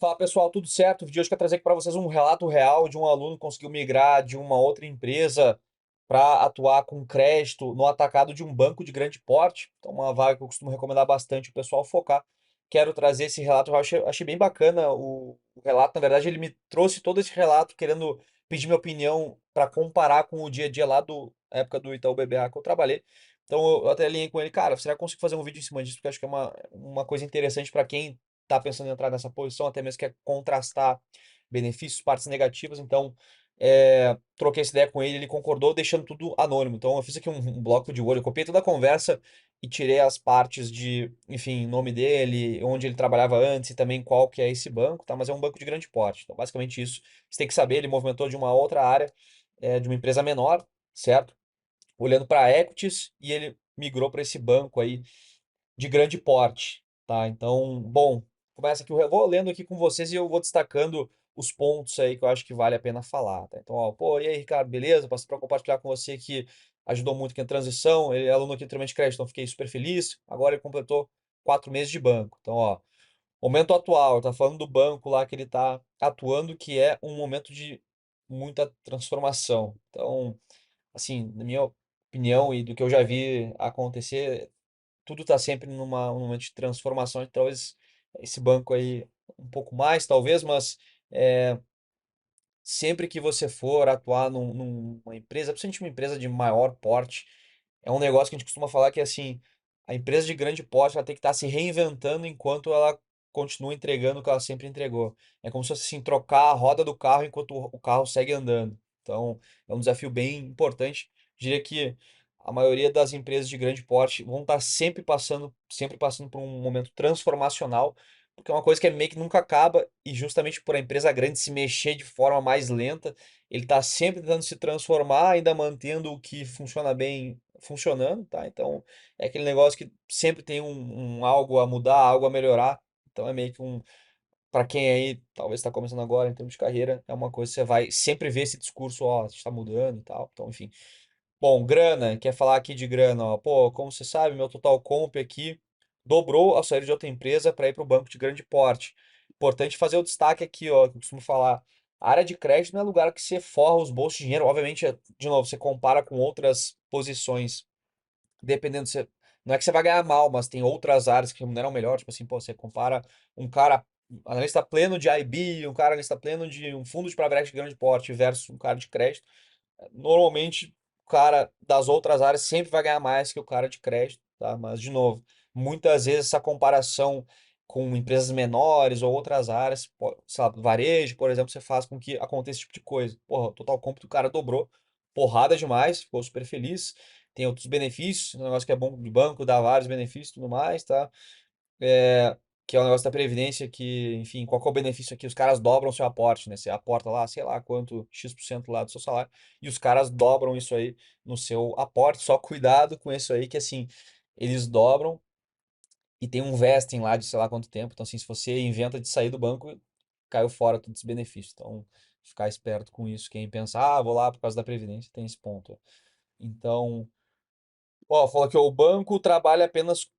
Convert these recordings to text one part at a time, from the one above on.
Fala pessoal, tudo certo? O vídeo de hoje quero trazer aqui para vocês um relato real de um aluno que conseguiu migrar de uma outra empresa para atuar com crédito no atacado de um banco de grande porte. Então, uma vaga que eu costumo recomendar bastante o pessoal focar. Quero trazer esse relato, eu achei bem bacana o relato. Na verdade, ele me trouxe todo esse relato querendo pedir minha opinião para comparar com o dia a dia lá do época do Itaú BBA que eu trabalhei. Então, eu até alinhei com ele, cara, será que eu consigo fazer um vídeo em cima disso? Porque eu acho que é uma coisa interessante para quem tá pensando em entrar nessa posição, até mesmo quer contrastar benefícios, partes negativas. Então, troquei essa ideia com ele, ele concordou, deixando tudo anônimo. Então, eu fiz aqui um bloco de olho, eu copiei toda a conversa e tirei as partes de, enfim, nome dele, onde ele trabalhava antes e também qual que é esse banco, tá? Mas é um banco de grande porte. Então, basicamente isso. Você tem que saber, ele movimentou de uma outra área, de uma empresa menor, certo? Olhando para equities e ele migrou para esse banco aí de grande porte, tá? Então, bom, começa aqui, eu vou lendo aqui com vocês e eu vou destacando os pontos aí que eu acho que vale a pena falar, tá? Então, ó, pô, e aí, Ricardo, beleza? Passei para compartilhar com você que ajudou muito aqui na transição, ele é aluno aqui do treinamento de crédito, então fiquei super feliz. Agora ele completou 4 meses de banco. Então, ó, momento atual, tá falando do banco lá que ele tá atuando, que é um momento de muita transformação. Então, assim, na minha opinião e do que eu já vi acontecer, tudo está sempre num momento de transformação, então talvez esse banco aí um pouco mais, talvez, mas é, sempre que você for atuar numa empresa, principalmente uma empresa de maior porte, é um negócio que a gente costuma falar que assim, a empresa de grande porte ela tem que estar se reinventando enquanto ela continua entregando o que ela sempre entregou. É como se fosse assim, trocar a roda do carro enquanto o carro segue andando. Então, é um desafio bem importante. Diria que a maioria das empresas de grande porte vão estar sempre passando por um momento transformacional, porque é uma coisa que é meio que nunca acaba, e justamente por a empresa grande se mexer de forma mais lenta, ele está sempre tentando se transformar, ainda mantendo o que funciona bem funcionando, tá? Então é aquele negócio que sempre tem um algo a mudar, algo a melhorar. Então é meio que para quem aí talvez está começando agora em termos de carreira, é uma coisa que você vai sempre ver esse discurso, ó, está mudando e tal. Então, enfim. Bom, grana, quer falar aqui de grana, ó. Pô, como você sabe, meu total comp aqui dobrou ao sair de outra empresa para ir para o banco de grande porte. Importante fazer o destaque aqui, ó, que eu costumo falar. A área de crédito não é lugar que você forra os bolsos de dinheiro. Obviamente, de novo, você compara com outras posições, dependendo, você, não é que você vai ganhar mal, mas tem outras áreas que remuneram melhor. Tipo assim, pô, você compara um cara, analista pleno de IB, um cara analista pleno de um fundo de private equity de grande porte versus um cara de crédito. Normalmente, o cara das outras áreas sempre vai ganhar mais que o cara de crédito, tá? Mas, de novo, muitas vezes essa comparação com empresas menores ou outras áreas, sei lá, varejo, por exemplo, você faz com que aconteça esse tipo de coisa. Porra, o total comp do cara dobrou, porrada demais, ficou super feliz. Tem outros benefícios, um negócio que é bom de banco, dá vários benefícios e tudo mais, tá? É, que é o negócio da previdência, que, enfim, qual que é o benefício aqui? Os caras dobram o seu aporte, né? Você aporta lá, sei lá quanto, X% lá do seu salário, e os caras dobram isso aí no seu aporte. Só cuidado com isso aí, que assim, eles dobram e tem um vesting lá de sei lá quanto tempo. Então, assim, se você inventa de sair do banco, caiu fora todos os benefícios. Então, ficar esperto com isso. Quem pensa, ah, vou lá por causa da previdência, tem esse ponto. Então, ó, falou que o banco trabalha apenas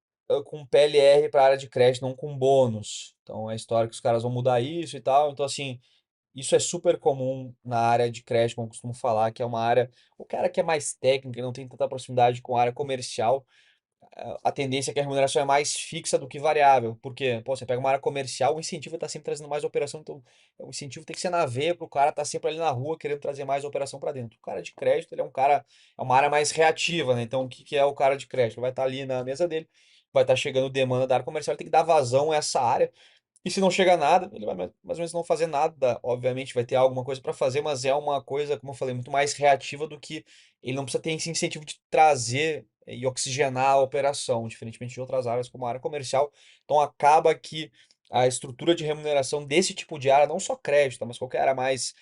com PLR para área de crédito, não com bônus. Então é história que os caras vão mudar isso e tal. Então, assim, isso é super comum na área de crédito, como eu costumo falar, que é uma área. O cara que é mais técnico e não tem tanta proximidade com a área comercial, a tendência é que a remuneração é mais fixa do que variável. Porque, pô, você pega uma área comercial, o incentivo está sempre trazendo mais operação, então o incentivo tem que ser na veia para o cara estar sempre ali na rua querendo trazer mais operação para dentro. O cara de crédito, ele é um cara, é uma área mais reativa, né? Então, o que que é o cara de crédito? Ele vai estar ali na mesa dele, vai estar chegando demanda da área comercial, ele tem que dar vazão a essa área. E se não chega nada, ele vai mais ou menos não fazer nada. Obviamente vai ter alguma coisa para fazer, mas é uma coisa, como eu falei, muito mais reativa do que ele não precisa ter esse incentivo de trazer e oxigenar a operação, diferentemente de outras áreas, como a área comercial. Então acaba que a estrutura de remuneração desse tipo de área, não só crédito, tá, mas qualquer área mais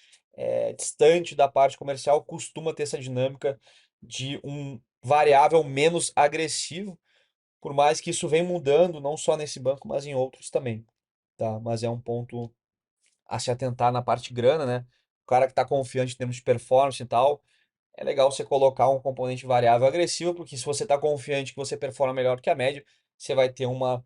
distante da parte comercial, costuma ter essa dinâmica de um variável menos agressivo, por mais que isso venha mudando, não só nesse banco, mas em outros também, tá? Mas é um ponto a se atentar na parte grana, né? O cara que está confiante em termos de performance e tal, é legal você colocar um componente variável agressivo, porque se você está confiante que você performa melhor que a média, você vai ter uma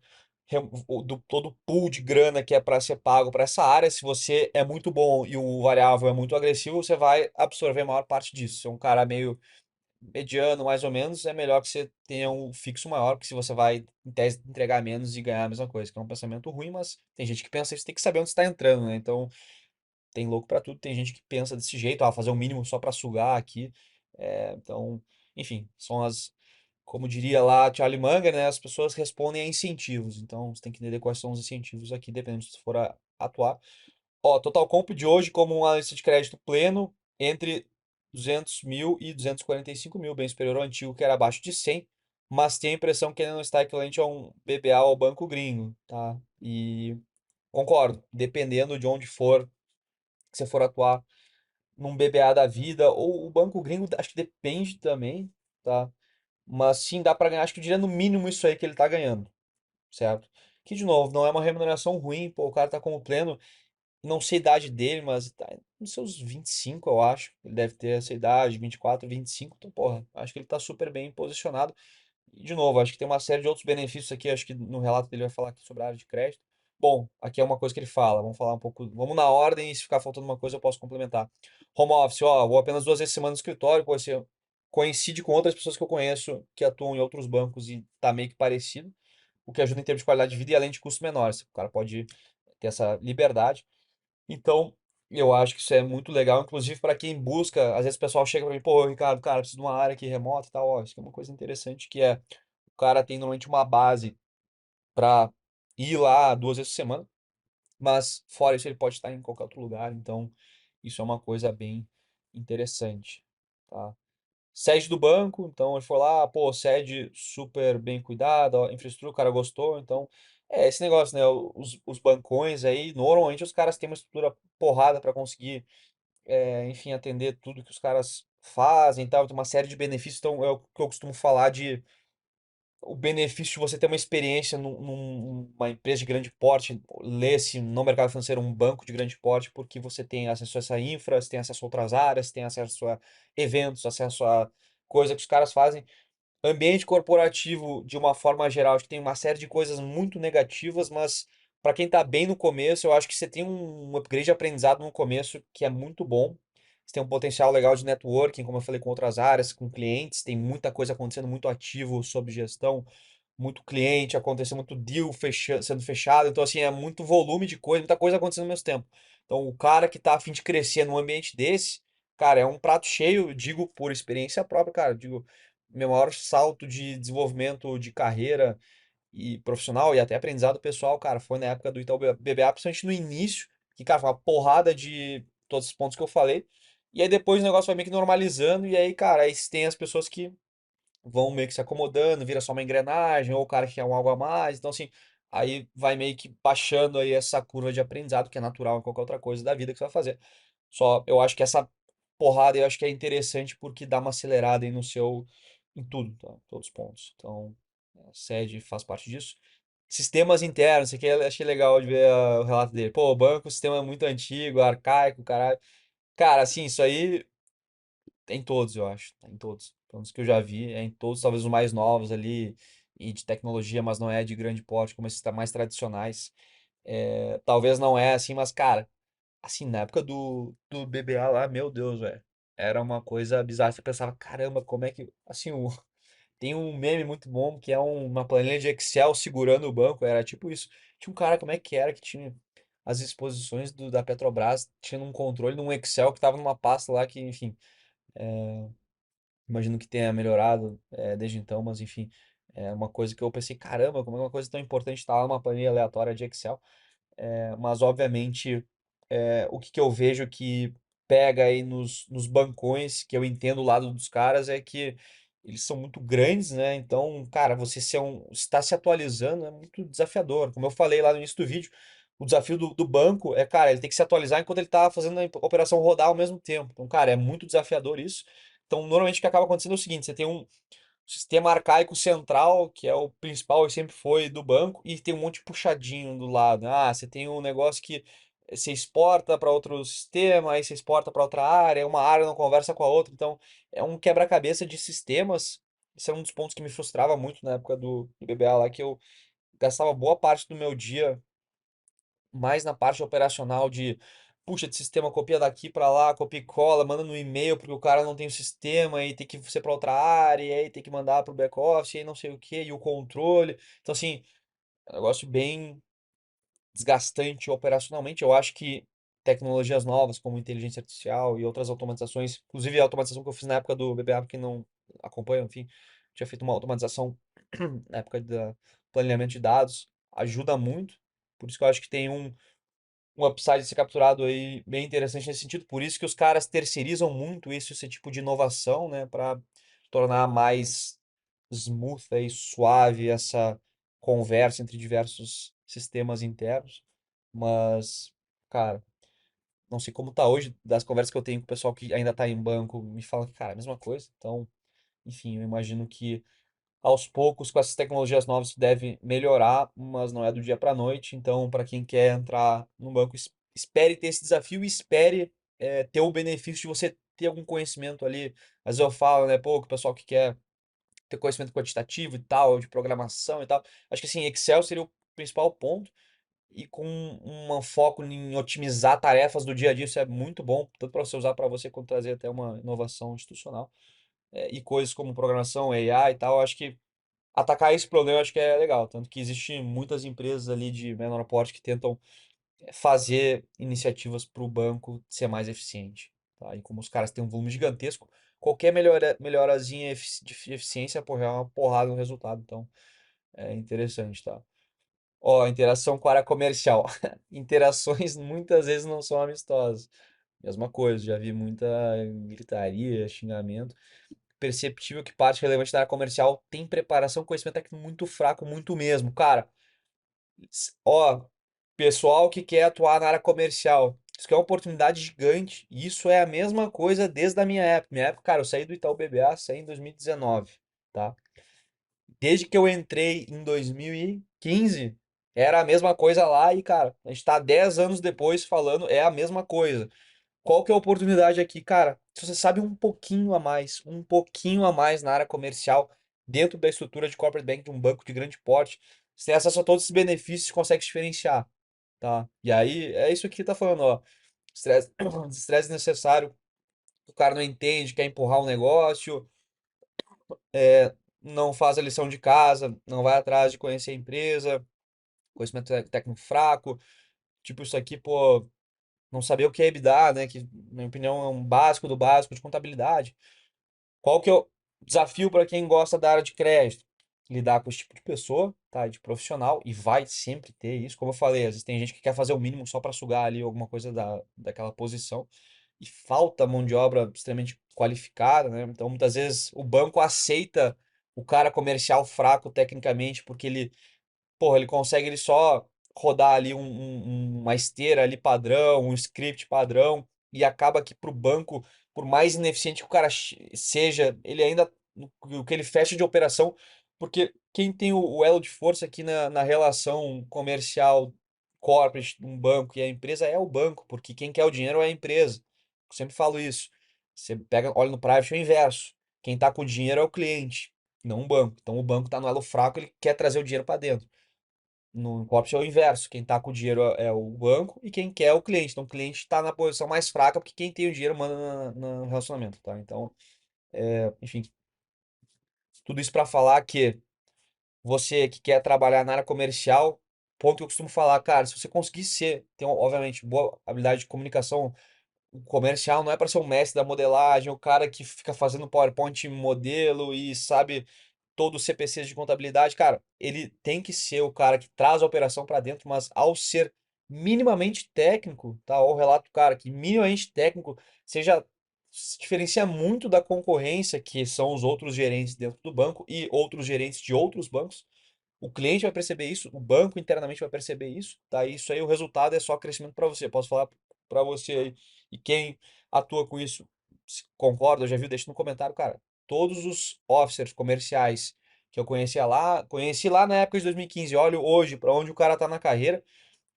todo o pool de grana que é para ser pago para essa área, se você é muito bom e o variável é muito agressivo, você vai absorver a maior parte disso. Se é um cara meio mediano, mais ou menos, é melhor que você tenha um fixo maior, porque se você vai, em tese, entregar menos e ganhar a mesma coisa, que é um pensamento ruim, mas tem gente que pensa isso, tem que saber onde está entrando, né? Então, tem louco pra tudo, tem gente que pensa desse jeito, fazer o mínimo só pra sugar aqui. Então, enfim, são como diria lá Charlie Munger, né? As pessoas respondem a incentivos, então você tem que entender quais são os incentivos aqui, dependendo se você for atuar. Ó, total comp de hoje como uma lista de crédito pleno entre 200 mil e 245 mil, bem superior ao antigo que era abaixo de 100, mas tem a impressão que ele não está equivalente a um BBA ao banco gringo, tá? E concordo, dependendo de onde for que você for atuar num BBA da vida, ou o banco gringo, acho que depende também, tá? Mas sim, dá pra ganhar, acho que eu diria no mínimo isso aí que ele tá ganhando, certo? Que, de novo, não é uma remuneração ruim, pô, o cara tá como pleno, não sei a idade dele, mas tá nos seus 25 eu acho. Ele deve ter essa idade, 24, 25, então, porra, acho que ele tá super bem posicionado. E, de novo, acho que tem uma série de outros benefícios aqui, acho que no relato dele vai falar aqui sobre a área de crédito. Bom, aqui é uma coisa que ele fala, vamos falar um pouco, vamos na ordem e se ficar faltando uma coisa eu posso complementar. Home office, ó, vou apenas 2 vezes por semana no escritório, pô, você coincide com outras pessoas que eu conheço que atuam em outros bancos e tá meio que parecido, o que ajuda em termos de qualidade de vida e além de custos menores. O cara pode ter essa liberdade. Então, eu acho que isso é muito legal, inclusive para quem busca, às vezes o pessoal chega para mim, pô, Ricardo, cara, preciso de uma área aqui remota e tal, ó, isso aqui é uma coisa interessante que é o cara tem normalmente uma base para ir lá 2 vezes por semana, mas fora isso ele pode estar em qualquer outro lugar, então isso é uma coisa bem interessante, tá? Sede do banco, então ele foi lá, pô, sede super bem cuidada, ó, infraestrutura, o cara gostou, então é esse negócio, né? Os bancões aí, normalmente os caras têm uma estrutura porrada para conseguir, enfim, atender tudo que os caras fazem e tal, tem uma série de benefícios, então é o que eu costumo falar de o benefício de você ter uma experiência numa empresa de grande porte, lê-se no mercado financeiro um banco de grande porte, porque você tem acesso a essa infra, você tem acesso a outras áreas, tem acesso a eventos, acesso a coisa que os caras fazem. Ambiente corporativo, de uma forma geral, acho que tem uma série de coisas muito negativas, mas para quem está bem no começo, eu acho que você tem um upgrade de aprendizado no começo que é muito bom. Você tem um potencial legal de networking, como eu falei, com outras áreas, com clientes, tem muita coisa acontecendo muito ativo sobre gestão, muito cliente, acontecendo muito deal sendo fechado, então assim, é muito volume de coisa, muita coisa acontecendo ao mesmo tempo. Então, o cara que tá a fim de crescer num ambiente desse, cara, é um prato cheio, digo por experiência própria, cara, digo, meu maior salto de desenvolvimento de carreira e profissional e até aprendizado pessoal, cara, foi na época do Itaú BBA, principalmente no início, que, cara, foi uma porrada de todos os pontos que eu falei. E aí depois o negócio vai meio que normalizando, e aí, cara, aí tem as pessoas que vão meio que se acomodando, vira só uma engrenagem, ou o cara que quer um algo a mais. Então, assim, aí vai meio que baixando aí essa curva de aprendizado, que é natural em qualquer outra coisa da vida que você vai fazer. Só eu acho que essa porrada eu acho que é interessante porque dá uma acelerada aí no seu, em tudo, tá? Todos os pontos. Então, a sede faz parte disso. Sistemas internos, isso aqui eu achei legal de ver o relato dele. Pô, o banco, o sistema é muito antigo, arcaico, caralho. Cara, assim, isso aí é em todos, eu acho. É em todos. Pelo menos que eu já vi, é em todos, talvez os mais novos ali, e de tecnologia, mas não é de grande porte, como esses mais tradicionais. Talvez não é assim, mas, cara, assim, na época do BBA lá, meu Deus, velho. Era uma coisa bizarra. Você pensava, caramba, como é que. Assim, tem um meme muito bom que é uma planilha de Excel segurando o banco. Era tipo isso. Tinha um cara, como é que era, que tinha as exposições da Petrobras, tinha um controle num Excel que tava numa pasta lá que, enfim. Imagino que tenha melhorado desde então, mas enfim, é uma coisa que eu pensei, caramba, como é uma coisa tão importante estar lá numa planilha aleatória de Excel. Mas obviamente o que eu vejo que pega aí nos bancões, que eu entendo o lado dos caras, é que eles são muito grandes, né? Então, cara, você está se atualizando é muito desafiador. Como eu falei lá no início do vídeo, o desafio do banco é, cara, ele tem que se atualizar enquanto ele está fazendo a operação rodar ao mesmo tempo. Então, cara, é muito desafiador isso. Então, normalmente o que acaba acontecendo é o seguinte: você tem um sistema arcaico central, que é o principal e sempre foi do banco, e tem um monte de puxadinho do lado. Ah, você tem um negócio que você exporta para outro sistema, aí você exporta para outra área, uma área não conversa com a outra. Então, é um quebra-cabeça de sistemas. Esse é um dos pontos que me frustrava muito na época do BBA lá, que eu gastava boa parte do meu dia mais na parte operacional de, puxa, de sistema copia daqui para lá, copia e cola, manda no e-mail porque o cara não tem o sistema e tem que ser para outra área, e aí tem que mandar para o back office, e aí não sei o que, e o controle. Então, assim, é um negócio bem desgastante operacionalmente. Eu acho que tecnologias novas, como inteligência artificial e outras automatizações, inclusive a automatização que eu fiz na época do BBA, pra quem não acompanha, enfim, tinha feito uma automatização na época do planejamento de dados, ajuda muito. Por isso que eu acho que tem um upside a ser capturado aí bem interessante nesse sentido. Por isso que os caras terceirizam muito isso, esse tipo de inovação, né, para tornar mais smooth e suave essa conversa entre diversos sistemas internos. Mas, cara, não sei como tá hoje, das conversas que eu tenho com o pessoal que ainda tá em banco, me fala que, cara, é a mesma coisa. Então, enfim, eu imagino que aos poucos, com essas tecnologias novas, isso deve melhorar, mas não é do dia para a noite. Então, para quem quer entrar no banco, espere ter esse desafio e espere ter o benefício de você ter algum conhecimento ali. Às vezes eu falo, né, pô, que o pessoal que quer ter conhecimento quantitativo e tal, de programação e tal. Acho que assim, Excel seria o principal ponto. E com um foco em otimizar tarefas do dia a dia, isso é muito bom, tanto para você usar para você, quanto trazer até uma inovação institucional. E coisas como programação, AI e tal, acho que atacar esse problema eu acho que é legal. Tanto que existem muitas empresas ali de menor porte que tentam fazer iniciativas para o banco ser mais eficiente. Tá? E como os caras têm um volume gigantesco, qualquer melhorazinha de eficiência, porra, é uma porrada no resultado. Então, é interessante, tá? Ó, interação com a área comercial. Interações muitas vezes não são amistosas. Mesma coisa, já vi muita gritaria, xingamento. Perceptível que parte relevante da área comercial tem preparação, conhecimento técnico muito fraco, muito mesmo. Cara, ó, pessoal que quer atuar na área comercial, isso que é uma oportunidade gigante. E isso é a mesma coisa desde a minha época. Minha época, cara, eu saí do Itaú BBA, saí em 2019, tá? Desde que eu entrei em 2015, era a mesma coisa lá e, cara, a gente tá 10 anos depois falando, é a mesma coisa. Qual que é a oportunidade aqui, cara? Se você sabe um pouquinho a mais na área comercial, dentro da estrutura de corporate bank de um banco de grande porte, você tem acesso a todos esses benefícios e consegue se diferenciar, tá? E aí, é isso que tá falando, ó. Estresse, estresse necessário, o cara não entende, quer empurrar um negócio, não faz a lição de casa, não vai atrás de conhecer a empresa, conhecimento técnico fraco, tipo isso aqui, pô, não saber o que é EBITDA, né? Que, na minha opinião, é um básico do básico de contabilidade. Qual que é o desafio para quem gosta da área de crédito? Lidar com esse tipo de pessoa, tá? De profissional, e vai sempre ter isso. Como eu falei, às vezes tem gente que quer fazer o mínimo só para sugar ali alguma coisa daquela posição, e falta mão de obra extremamente qualificada, né? Então, muitas vezes, o banco aceita o cara comercial fraco tecnicamente, porque ele porra, ele consegue ele só rodar ali uma esteira ali padrão, um script padrão, e acaba que para o banco, por mais ineficiente que o cara seja, ele ainda, o que ele fecha de operação, porque quem tem o elo de força aqui na relação comercial corporate, um banco e a empresa é o banco, porque quem quer o dinheiro é a empresa. Eu sempre falo isso. Você pega, olha no private, é o inverso. Quem está com o dinheiro é o cliente, não o banco. Então o banco está no elo fraco, ele quer trazer o dinheiro para dentro. No corporate é o inverso. Quem tá com o dinheiro é o banco e quem quer é o cliente. Então o cliente está na posição mais fraca porque quem tem o dinheiro manda no relacionamento, tá? Então, enfim, tudo isso para falar que você que quer trabalhar na área comercial, ponto que eu costumo falar, cara, se você conseguir ter, obviamente, boa habilidade de comunicação, o comercial não é para ser o mestre da modelagem, o cara que fica fazendo PowerPoint modelo e sabe todo o CPC de contabilidade, cara, ele tem que ser o cara que traz a operação para dentro, mas ao ser minimamente técnico, tá? Ó, o relato do cara que minimamente técnico seja se diferencia muito da concorrência, que são os outros gerentes dentro do banco e outros gerentes de outros bancos. O cliente vai perceber isso, o banco internamente vai perceber isso, tá? Isso aí o resultado é só crescimento para você. Posso falar para você aí. E quem atua com isso, se concorda, já viu, deixa no comentário, cara. Todos os officers comerciais que eu conheci lá na época de 2015, olho hoje para onde o cara tá na carreira.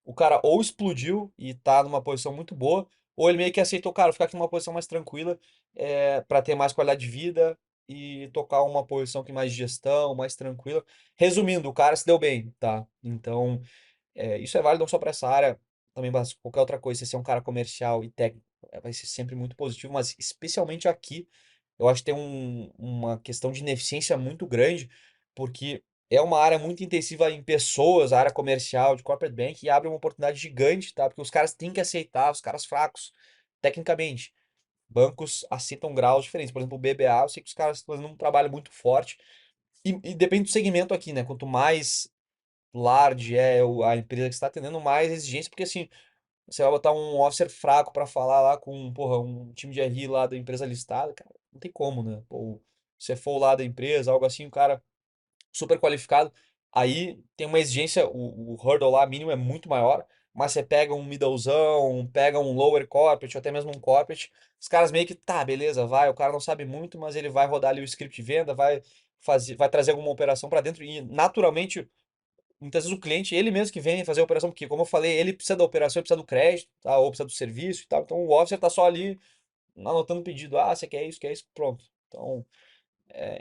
O cara ou explodiu e tá numa posição muito boa, ou ele meio que aceitou, cara, ficar aqui numa posição mais tranquila, para ter mais qualidade de vida, e tocar uma posição que mais de gestão, mais tranquila. Resumindo, o cara se deu bem, tá? Então, isso é válido não só para essa área, também para qualquer outra coisa. Se você é um cara comercial e técnico, vai ser sempre muito positivo, mas especialmente aqui, eu acho que tem uma questão de ineficiência muito grande, porque é uma área muito intensiva em pessoas, a área comercial de corporate bank, e abre uma oportunidade gigante, tá? Porque os caras têm que aceitar, os caras fracos, tecnicamente. Bancos aceitam graus diferentes. Por exemplo, o BBA, eu sei que os caras estão fazendo um trabalho muito forte. E depende do segmento aqui, né? Quanto mais large é a empresa que está atendendo, mais exigência, porque assim, você vai botar um officer fraco para falar lá com, porra, um time de RI lá da empresa listada, cara, não tem como, né? Pô, se for lá da empresa, algo assim, o cara super qualificado, aí tem uma exigência, o hurdle lá mínimo é muito maior, mas você pega um middlezão, pega um lower corporate, ou até mesmo um corporate, os caras meio que, tá, beleza, vai, o cara não sabe muito, mas ele vai rodar ali o script de venda, vai fazer, vai trazer alguma operação para dentro e naturalmente muitas vezes o cliente, ele mesmo que vem fazer a operação, porque, como eu falei, ele precisa da operação, ele precisa do crédito, tá? Ou precisa do serviço e tal. Então o officer tá só ali anotando o pedido. Ah, você quer isso, pronto. Então,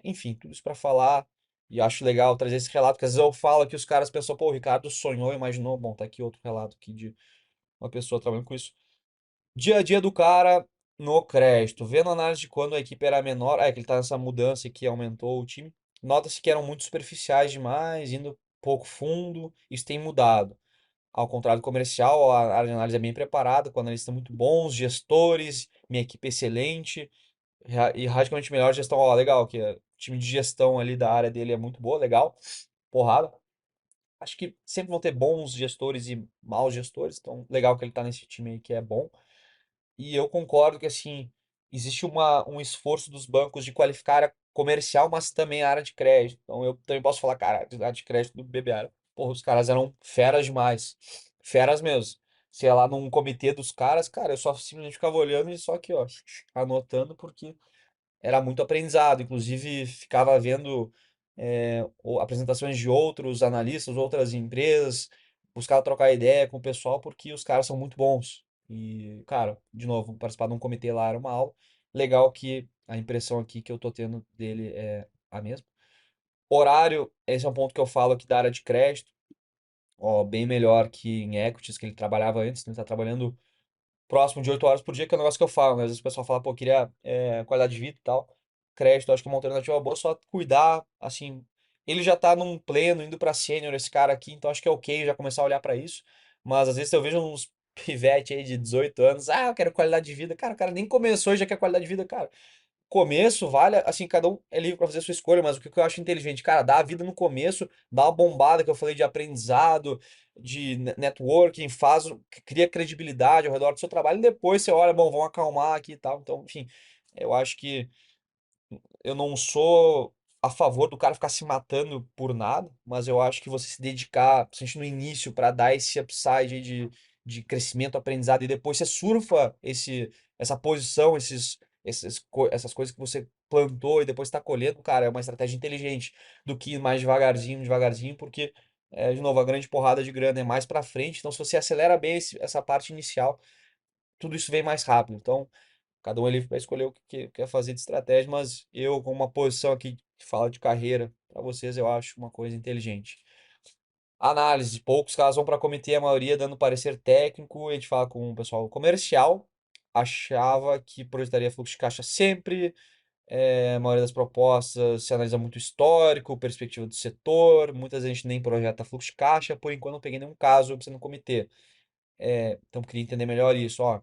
enfim, tudo isso para falar. E acho legal trazer esse relato, porque às vezes eu falo que os caras pensam, pô, o Ricardo sonhou, imaginou. Bom, tá aqui outro relato aqui de uma pessoa trabalhando com isso. Dia a dia do cara no crédito, vendo a análise de quando a equipe era menor, que ele tá nessa mudança que aumentou o time. Nota-se que eram muito superficiais demais, indo pouco fundo, isso tem mudado. Ao contrário do comercial, a área de análise é bem preparada, com analistas muito bons, gestores, minha equipe excelente, e radicalmente melhor gestão. Ó, legal, que o time de gestão ali da área dele é muito boa, legal, porrada. Acho que sempre vão ter bons gestores e maus gestores, então legal que ele tá nesse time aí que é bom. E eu concordo que, assim, existe um esforço dos bancos de qualificar a área comercial, mas também a área de crédito. Então, eu também posso falar, cara, a área de crédito do BBA, porra, os caras eram feras demais. Feras mesmo. Se ia lá num comitê dos caras, cara, eu só simplesmente ficava olhando e só aqui, ó, anotando, porque era muito aprendizado. Inclusive, ficava vendo apresentações de outros analistas, outras empresas, buscava trocar ideia com o pessoal, porque os caras são muito bons. E, cara, de novo, participar de um comitê lá era uma aula. Legal que a impressão aqui que eu tô tendo dele é a mesma. Horário, esse é um ponto que eu falo aqui da área de crédito, ó, bem melhor que em equities, que ele trabalhava antes, né? Ele tá trabalhando próximo de 8 horas por dia, que é um negócio que eu falo, né? Às vezes o pessoal fala, pô, queria qualidade de vida e tal. Crédito, acho que é uma alternativa boa, só cuidar, assim. Ele já tá num pleno, indo pra sênior, esse cara aqui, então acho que é ok já começar a olhar pra isso. Mas às vezes eu vejo uns pivete aí de 18 anos, eu quero qualidade de vida. Cara, o cara nem começou e já quer qualidade de vida, cara. Começo vale, assim, cada um é livre pra fazer a sua escolha, mas o que eu acho inteligente, cara, dá a vida no começo, dá uma bombada que eu falei de aprendizado, de networking, cria credibilidade ao redor do seu trabalho, e depois você olha, bom, vamos acalmar aqui e tal. Então, enfim, eu acho que eu não sou a favor do cara ficar se matando por nada, mas eu acho que você se dedicar, principalmente no início, para dar esse upside aí de crescimento, aprendizado, e depois você surfa essa posição, essas coisas que você plantou e depois está colhendo, cara, é uma estratégia inteligente do que ir mais devagarzinho, devagarzinho, porque, de novo, a grande porrada de grana é mais para frente, então se você acelera bem essa parte inicial, tudo isso vem mais rápido. Então, cada um ali vai escolher o que quer fazer de estratégia, mas eu, com uma posição aqui que fala de carreira, para vocês, eu acho uma coisa inteligente. Análise, poucos casos vão para comitê, a maioria dando parecer técnico. A gente fala com o pessoal comercial, achava que projetaria fluxo de caixa sempre. A maioria das propostas se analisa muito histórico, perspectiva do setor. Muitas vezes a gente nem projeta fluxo de caixa, por enquanto não peguei nenhum caso sendo comitê. Então queria entender melhor isso. Ó,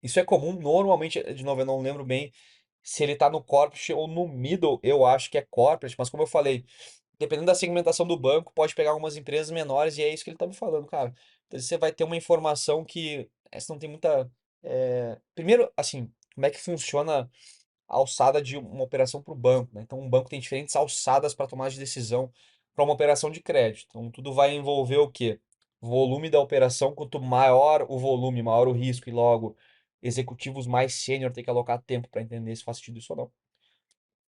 isso é comum, normalmente, de novo, eu não lembro bem se ele tá no corporate ou no middle, eu acho que é corporate, mas como eu falei, dependendo da segmentação do banco, pode pegar algumas empresas menores e é isso que ele tá me falando, cara. Então você vai ter uma informação que você não tem muita. Primeiro, assim, como é que funciona a alçada de uma operação para o banco, né? Então, um banco tem diferentes alçadas para tomar de decisão para uma operação de crédito. Então, tudo vai envolver o quê? Volume da operação, quanto maior o volume, maior o risco, e logo, executivos mais sênior têm que alocar tempo para entender se faz sentido isso ou não.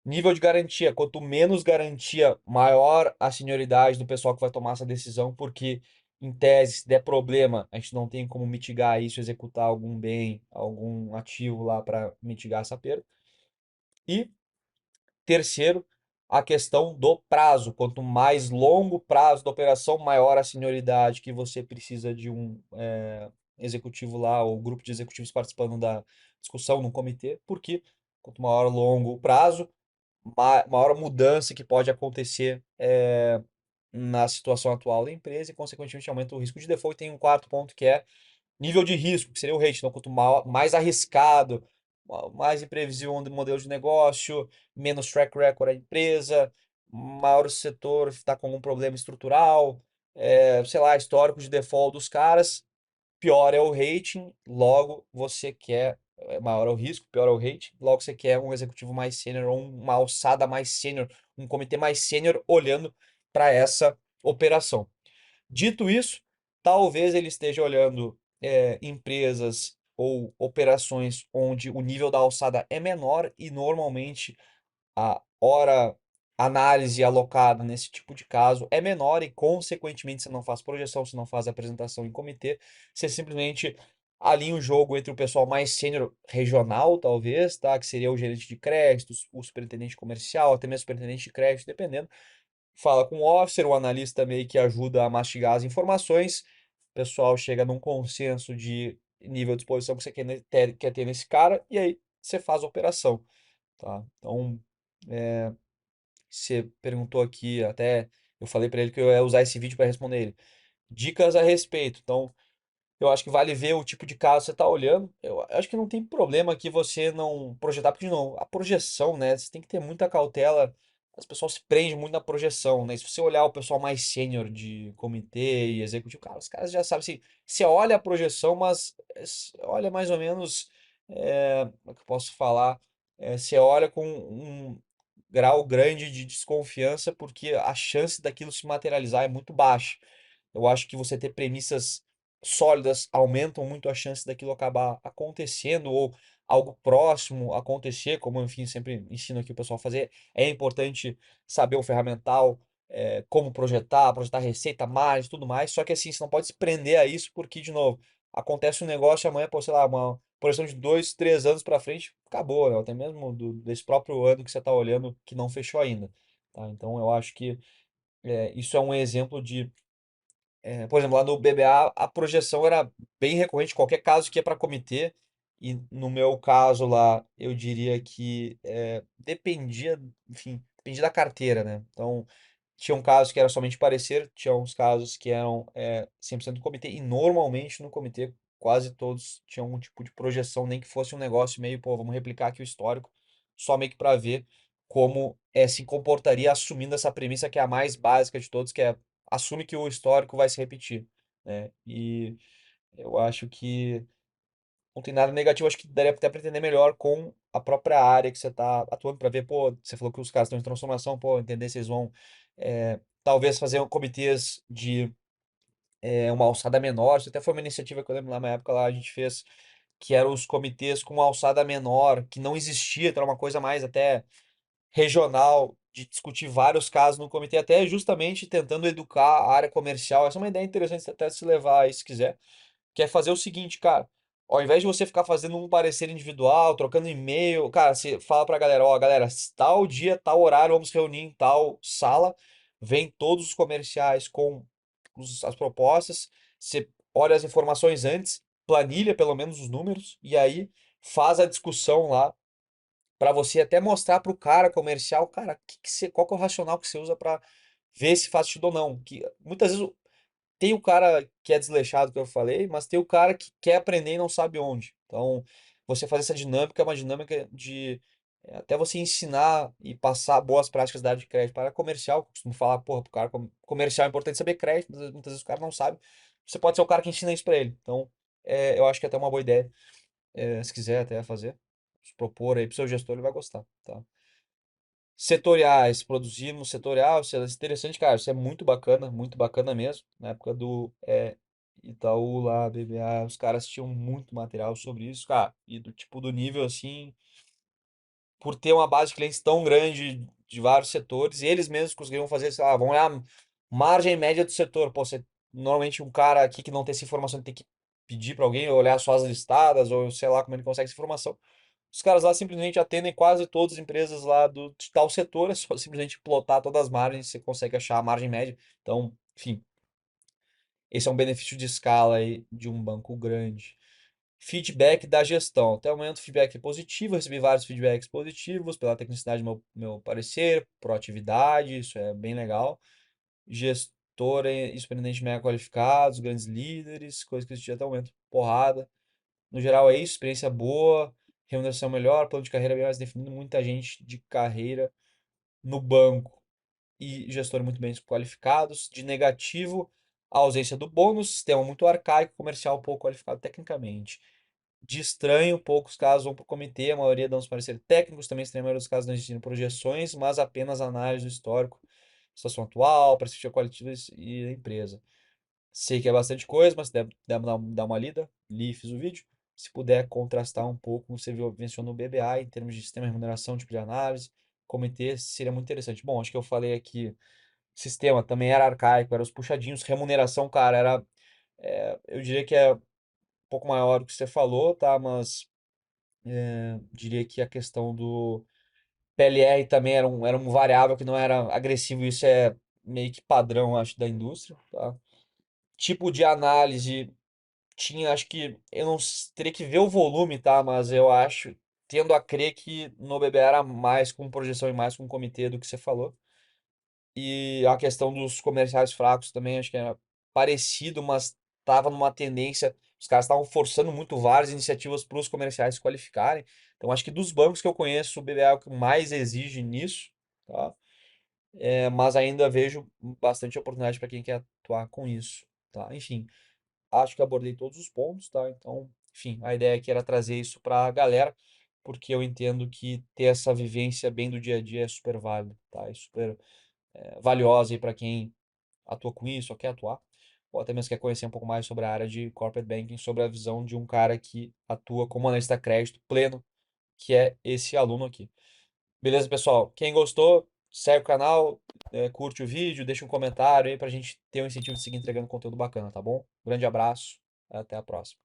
Nível de garantia, quanto menos garantia, maior a senioridade do pessoal que vai tomar essa decisão, porque, em tese, se der problema, a gente não tem como mitigar isso, executar algum bem, algum ativo lá para mitigar essa perda. E Terceiro, a questão do prazo. Quanto mais longo o prazo da operação, maior a senioridade que você precisa de um executivo lá, ou grupo de executivos participando da discussão num comitê, porque quanto maior longo o prazo, maior a mudança que pode acontecer na situação atual da empresa e, consequentemente, aumenta o risco de default. E tem um quarto ponto que é nível de risco, que seria o rate. Então, quanto mais arriscado, mais imprevisível o modelo de negócio, menos track record a empresa, maior o setor está com algum problema estrutural, sei lá, histórico de default dos caras, pior é o rating, logo você quer, maior é o risco, pior é o rating, logo você quer um executivo mais sênior ou uma alçada mais sênior, um comitê mais sênior olhando para essa operação. Dito isso, talvez ele esteja olhando empresas ou operações onde o nível da alçada é menor e normalmente a hora análise alocada nesse tipo de caso é menor e, consequentemente, você não faz projeção, você não faz apresentação em comitê, você simplesmente alinha o jogo entre o pessoal mais sênior regional, talvez, tá? Que seria o gerente de créditos, o superintendente comercial, até mesmo o superintendente de crédito, dependendo. Fala com o officer, o analista meio que ajuda a mastigar as informações, o pessoal chega num consenso de nível de exposição que você quer ter nesse cara, e aí você faz a operação, tá? Então, você perguntou aqui, até eu falei para ele que eu ia usar esse vídeo para responder ele. Dicas a respeito. Então, eu acho que vale ver o tipo de caso que você está olhando. Eu acho que não tem problema que você não projetar, porque, de novo, a projeção, né? Você tem que ter muita cautela. As pessoas se prendem muito na projeção, né? Se você olhar o pessoal mais sênior de comitê e executivo, cara, os caras já sabem assim. Você olha a projeção, mas olha mais ou menos. Como é que eu posso falar? Você olha com um grau grande de desconfiança, porque a chance daquilo se materializar é muito baixa. Eu acho que você ter premissas sólidas aumentam muito a chance daquilo acabar acontecendo ou algo próximo acontecer, como enfim sempre ensino aqui o pessoal a fazer. É importante saber o ferramental, como projetar receita, margem, tudo mais. Só que assim, você não pode se prender a isso porque, de novo, acontece um negócio amanhã, pô, sei lá, uma projeção de 2, 3 anos para frente, acabou, né? Até mesmo desse próprio ano que você está olhando que não fechou ainda, tá? Então eu acho que isso é um exemplo de por exemplo, lá no BBA, a projeção era bem recorrente, qualquer caso que ia para comitê, e no meu caso lá, eu diria que dependia, enfim, dependia da carteira, né? Então, tinha um caso que era somente parecer, tinha uns casos que eram 100% do comitê, e normalmente no comitê quase todos tinham um tipo de projeção, nem que fosse um negócio meio, pô, vamos replicar aqui o histórico, só meio que para ver como se comportaria assumindo essa premissa que é a mais básica de todos, que é assume que o histórico vai se repetir, né? E eu acho que não tem nada negativo, acho que daria até para entender melhor com a própria área que você está atuando para ver, pô, você falou que os caras estão em transformação, pô, entender se eles vão talvez fazer comitês de uma alçada menor, isso até foi uma iniciativa que eu lembro lá na época lá a gente fez, que eram os comitês com alçada menor, que não existia, então era uma coisa mais até regional, de discutir vários casos no comitê, até justamente tentando educar a área comercial. Essa é uma ideia interessante até de se levar aí, se quiser, que é fazer o seguinte, cara, ao invés de você ficar fazendo um parecer individual, trocando e-mail, cara, você fala pra galera, ó, galera, tal dia, tal horário, vamos reunir em tal sala, vem todos os comerciais com as propostas, você olha as informações antes, planilha pelo menos os números, e aí faz a discussão lá para você até mostrar para o cara comercial, cara, qual que é o racional que você usa para ver se faz sentido ou não. Que muitas vezes tem o cara que é desleixado, que eu falei, mas tem o cara que quer aprender e não sabe onde. Então, você fazer essa dinâmica é uma dinâmica de até você ensinar e passar boas práticas da área de crédito para comercial. Eu costumo falar, porra, pro cara comercial é importante saber crédito, muitas vezes o cara não sabe. Você pode ser o cara que ensina isso para ele. Então, eu acho que é até uma boa ideia, se quiser até fazer, se propor aí pro seu gestor, ele vai gostar, tá? Setoriais, produzimos setorial, isso é interessante, cara, isso é muito bacana mesmo. Na época do Itaú lá, BBA, os caras tinham muito material sobre isso, cara, e do tipo do nível assim, por ter uma base de clientes tão grande de vários setores, e eles mesmos conseguiram fazer, sei lá, vamos olhar a margem média do setor. Pô, normalmente um cara aqui que não tem essa informação tem que pedir para alguém olhar só as listadas, ou sei lá como ele consegue essa informação. Os caras lá simplesmente atendem quase todas as empresas lá do de tal setor, é só simplesmente plotar todas as margens, você consegue achar a margem média. Então, enfim, esse é um benefício de escala aí de um banco grande. Feedback da gestão. Até o momento, feedback é positivo. Eu recebi vários feedbacks positivos pela tecnicidade do meu parecer, proatividade, isso é bem legal. Gestor e superintendente mega qualificados, grandes líderes, coisas que eu assisti até o momento. Porrada. No geral é isso, experiência boa, remuneração melhor, plano de carreira bem mais definido, muita gente de carreira no banco e gestores muito bem qualificados. De negativo, a ausência do bônus, sistema muito arcaico, comercial pouco qualificado tecnicamente. De estranho, poucos casos vão para o comitê, a maioria dão os pareceres técnicos, também estranho, a maioria dos casos não existem projeções, mas apenas análise do histórico, situação atual, perspectiva qualitativa e da empresa. Sei que é bastante coisa, mas deve dar uma lida. Li e fiz o vídeo. Se puder contrastar um pouco, como você viu, mencionou o BBA em termos de sistema de remuneração, tipo de análise, comitê, seria muito interessante. Bom, acho que eu falei aqui, sistema também era arcaico, era os puxadinhos, remuneração, cara, era, eu diria que é um pouco maior do que você falou, tá? Mas diria que a questão do PLR também era um variável que não era agressivo, isso é meio que padrão, acho, da indústria, tá? Tipo de análise tinha, acho que, eu não teria que ver o volume, tá? Mas eu acho, tendo a crer que no BBA era mais com projeção e mais com comitê do que você falou. E a questão dos comerciais fracos também, acho que era parecido, mas tava numa tendência, os caras estavam forçando muito várias iniciativas para os comerciais se qualificarem. Então, acho que dos bancos que eu conheço, o BBA é o que mais exige nisso, tá? Mas ainda vejo bastante oportunidade para quem quer atuar com isso, tá? Enfim. Acho que abordei todos os pontos, tá? Então, enfim, a ideia aqui era trazer isso para a galera, porque eu entendo que ter essa vivência bem do dia a dia é super válido, tá? É super valiosa aí para quem atua com isso, ou quer atuar, ou até mesmo quer conhecer um pouco mais sobre a área de corporate banking, sobre a visão de um cara que atua como analista crédito pleno, que é esse aluno aqui. Beleza, pessoal? Quem gostou, segue o canal, curte o vídeo, deixa um comentário aí pra gente ter um incentivo de seguir entregando conteúdo bacana, tá bom? Grande abraço, até a próxima.